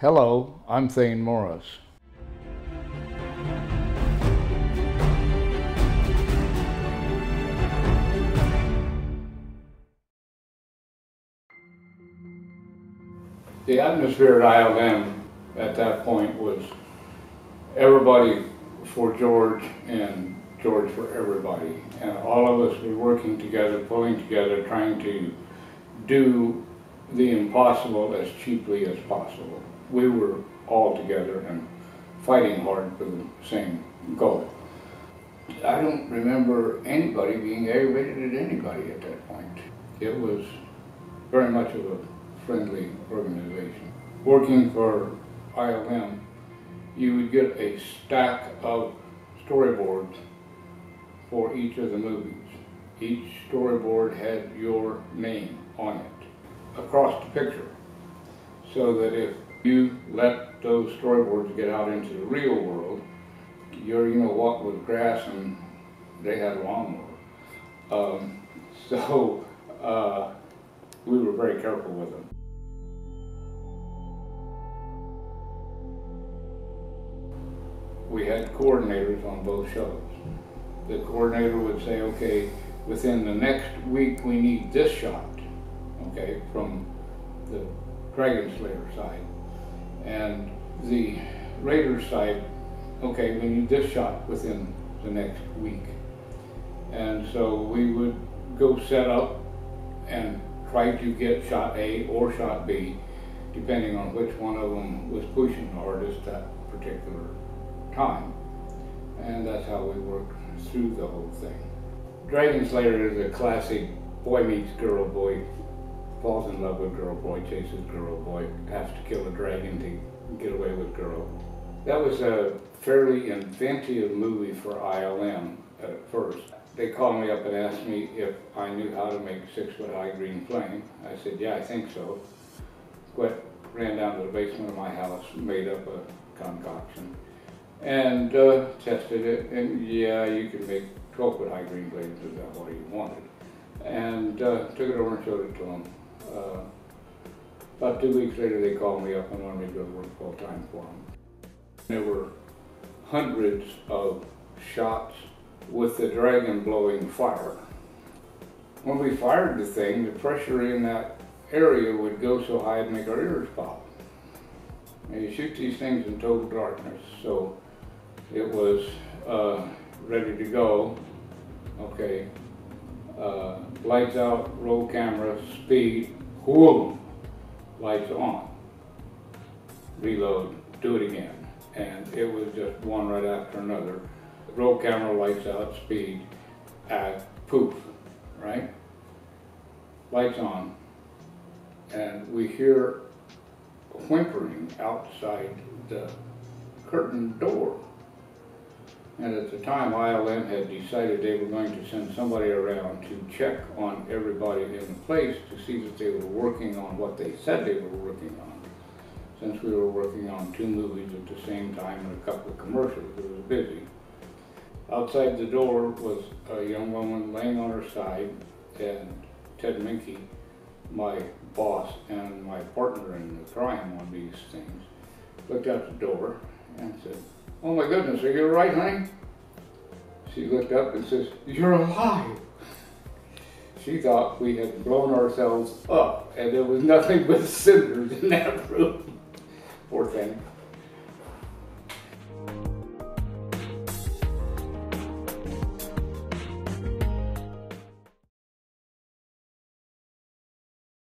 Hello, I'm Thaine Morris. The atmosphere at ILM at that point was everybody for George and George for everybody. And all of us were working together, pulling together, trying to do the impossible as cheaply as possible. We were all together and fighting hard for the same goal. I don't remember anybody being aggravated at anybody at that point. It was very much of a friendly organization. Working for ILM, you would get a stack of storyboards for each of the movies. Each storyboard had your name on it across the picture, so that if you let those storyboards get out into the real world, you're walk with grass and they had a lawnmower. We were very careful with them. We had coordinators on both shows. The coordinator would say, okay, within the next week we need this shot, okay, from the Dragon Slayer side. And the Raiders side, okay, we need this shot within the next week. And so we would go set up and try to get shot A or shot B, depending on which one of them was pushing the hardest that particular time. And that's how we worked through the whole thing. Dragon Slayer is a classic boy meets girl, boy falls in love with girl, boy chases girl, boy has to kill a dragon to get away with girl. That was a fairly inventive movie for ILM at first. They called me up and asked me if I knew how to make 6-foot high green flame. I said, yeah, I think so. Ran down to the basement of my house, made up a concoction, and tested it, and yeah, you can make 12-foot high green flames if that's what you wanted. And took it over and showed it to them. About 2 weeks later, they called me up and wanted me to go to work full-time for them. There were hundreds of shots with the dragon blowing fire. When we fired the thing, the pressure in that area would go so high it'd make our ears pop. And you shoot these things in total darkness, so it was ready to go. Okay, lights out, roll camera, speed, whoom, lights on, reload, do it again. And it was just one right after another. Roll camera, lights out, speed, poof, right? Lights on, and we hear whimpering outside the curtain door. And at the time, ILM had decided they were going to send somebody around to check on everybody in the place to see that they were working on what they said they were working on. Since we were working on 2 movies at the same time and a couple of commercials, it was busy. Outside the door was a young woman laying on her side, and Ted Minke, my boss and my partner in the crime on these things, looked out the door and said, "Oh my goodness, are you all right, honey?" She looked up and says, "You're alive." She thought we had blown ourselves up and there was nothing but cinders in that room. Poor thing.